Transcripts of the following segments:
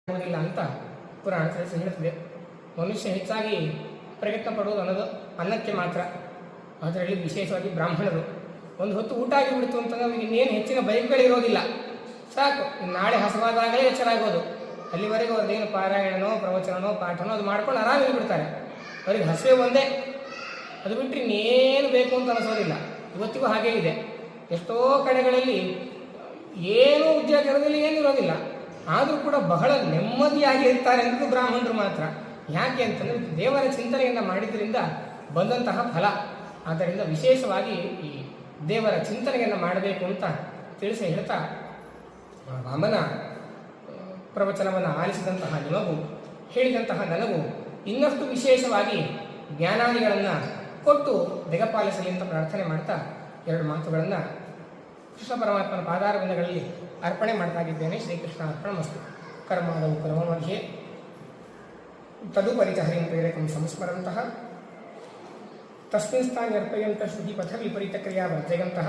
ಆಗುವುದಿಲ್ಲ ಅಂತ ಪುರಾಣ ತಿಳಿಸಿ ಹೇಳುತ್ತದೆ. ಮನುಷ್ಯ ಹೆಚ್ಚಾಗಿ ಪ್ರಯತ್ನ ಪಡುವುದು ಅನ್ನೋದು ಅನ್ನಕ್ಕೆ ಮಾತ್ರ. ಅದರಲ್ಲಿ ವಿಶೇಷವಾಗಿ ಬ್ರಾಹ್ಮಣರು ಒಂದು ಹೊತ್ತು ಊಟ ಆಗಿಬಿಡ್ತು ಅಂತಂದ್ರೆ ನಮಗೆ ಇನ್ನೇನು ಹೆಚ್ಚಿನ ಬೈಕ್ಗಳಿರೋದಿಲ್ಲ. ಸಾಕು, ನಾಳೆ ಹಸವಾದಾಗಲೇ ಎಚ್ಚರಾಗೋದು. ಅಲ್ಲಿವರೆಗೂ ಅವ್ರದ್ದೇನು ಪಾರಾಯಣನೋ ಪ್ರವಚನನೋ ಪಾಠನೋ ಅದು ಮಾಡ್ಕೊಂಡು ಆರಾಮಾಗಿ ಬಿಡ್ತಾರೆ. ಅವ್ರಿಗೆ ಹಸಿವೆ ಒಂದೇ, ಅದು ಬಿಟ್ಟರೆ ಇನ್ನೇನು ಬೇಕು ಅಂತ ಅನಿಸೋದಿಲ್ಲ. ಇವತ್ತಿಗೂ ಹಾಗೇ ಇದೆ. ಎಷ್ಟೋ ಕಡೆಗಳಲ್ಲಿ ಏನೂ ಉದ್ಯೋಗದಲ್ಲಿ ಏನಿರೋದಿಲ್ಲ, ಆದರೂ ಕೂಡ ಬಹಳ ನೆಮ್ಮದಿಯಾಗಿ ಇರ್ತಾರೆ ಅನ್ನೋದು ಬ್ರಾಹ್ಮಣರು ಮಾತ್ರ. ಯಾಕೆ ಅಂತಂದರೆ ದೇವರ ಚಿಂತನೆಯನ್ನು ಮಾಡಿದ್ರಿಂದ ಬಂದಂತಹ ಫಲ. ಆದ್ದರಿಂದ ವಿಶೇಷವಾಗಿ ಈ ದೇವರ ಚಿಂತನೆಯನ್ನು ಮಾಡಬೇಕು ಅಂತ ತಿಳಿಸಿ ಹೇಳ್ತಾ, ವಾಮನ ಪ್ರವಚನವನ್ನು ಆಲಿಸಿದಂತಹ ನಿಮಗೂ ಹೇಳಿದಂತಹ ನನಗೂ ಇನ್ನಷ್ಟು ವಿಶೇಷವಾಗಿ ಜ್ಞಾನಾದಿಗಳನ್ನು ಕೊಟ್ಟು ದಿಗಪಾಲಿಸಲಿ ಅಂತ ಪ್ರಾರ್ಥನೆ ಮಾಡ್ತಾ ಎರಡು ಮಾತುಗಳನ್ನು ಕೃಷ್ಣ ಪರಮಾತ್ಮನ ಪಾದಾರವಿಂದಗಳಲ್ಲಿ ಅರ್ಪಣೆ ಮಾಡ್ತಾಗಿದ್ದೇನೆ. ಶ್ರೀಕೃಷ್ಣ ಅರ್ಪಣಮಸ್ತು. ಕರ್ಮಾದವು ಕರ್ಮ ಮಧ್ಯೆ ತದುಪರಿತ ಹರಿಂ ಪ್ರೇರಕಂ ಸಂಸ್ಮರಂತಹ ತಸ್ಮಿನ್ ಸ್ಥಾನ ಅರ್ಪಯಂತ ಶ್ರುತಿ ಪಥ ವಿಪರೀತ ಕ್ರಿಯಾ ವರ್ಜಯಂತಹ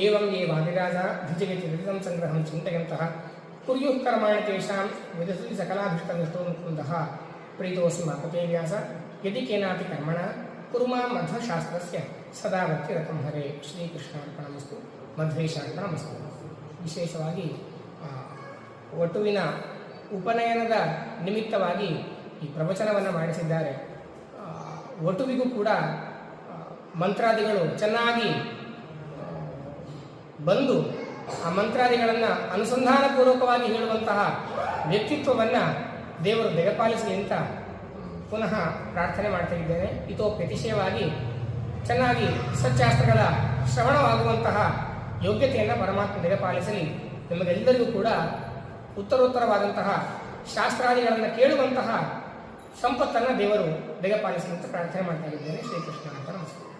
ಏವಂ ಯೇ ವಾದಿರಾಜ ಭಿಜಯತಿ ವಿವಿಧಂ ಸಂಗ್ರಹಂ ಚಿಂತಯಂತಹ ಕುರ್ಯುಃ ಕರ್ಮಾಣಿ ತೇಷಾಂ ವಿದಸತಿ ಸಕಲಾಭಿಷ್ಟನಿಷ್ಠೋ ಮುಕುಂದಃ ಪ್ರೀತೋಸ್ಮಿ ಮಾಪತೆ ವ್ಯಾಸ ಯದಿ ಕೇನಾಪಿ ಕರ್ಮಣ ಕುರುಮಾ ಮಧ್ವಶಾಸ್ತ್ರಸ್ಯ ಸದಾ ಭಕ್ತಿರತಂ ಹರೇ. ಶ್ರೀಕೃಷ್ಣಾರ್ಪಣಮಸ್ತು. ಮಧ್ವೇಶಾರ್ಪಣಮಸ್ತು. ವಿಶೇಷವಾಗಿ ವಟುವಿನ ಉಪನಯನದ ನಿಮಿತ್ತವಾಗಿ ಈ ಪ್ರವಚನವನ್ನು ಮಾಡಿಸಿದ್ದಾರೆ. ವಟುವಿಗೂ ಕೂಡ ಮಂತ್ರಾದಿಗಳು ಚೆನ್ನಾಗಿ ಬಂದು ಆ ಮಂತ್ರಾದಿಗಳನ್ನು ಅನುಸಂಧಾನಪೂರ್ವಕವಾಗಿ ಹೇಳುವಂತಹ ವ್ಯಕ್ತಿತ್ವವನ್ನು ದೇವರು ದಯಪಾಲಿಸಲಿ ಅಂತ ಪುನಃ ಪ್ರಾರ್ಥನೆ ಮಾಡ್ತಾ ಇದ್ದೇನೆ. ಇತೋಪ್ಯತಿಶಯವಾಗಿ ಚೆನ್ನಾಗಿ ಸಚ್ಚಾಸ್ತ್ರಗಳ ಶ್ರವಣವಾಗುವಂತಹ ಯೋಗ್ಯತೆಯನ್ನು ಪರಮಾತ್ಮ ದಯಪಾಲಿಸಲಿ. ನಿಮಗೆಲ್ಲರಿಗೂ ಕೂಡ ಉತ್ತರೋತ್ತರವಾದಂತಹ ಶಾಸ್ತ್ರಾದಿಗಳನ್ನು ಕೇಳುವಂತಹ ಸಂಪತ್ತನ್ನು ದೇವರು ದಯಪಾಲಿಸಲಿ ಅಂತ ಪ್ರಾರ್ಥನೆ ಮಾಡ್ತಾ ಇದ್ದೇನೆ. ಶ್ರೀಕೃಷ್ಣ ಅಂತ ನಮಸ್ಕಾರ.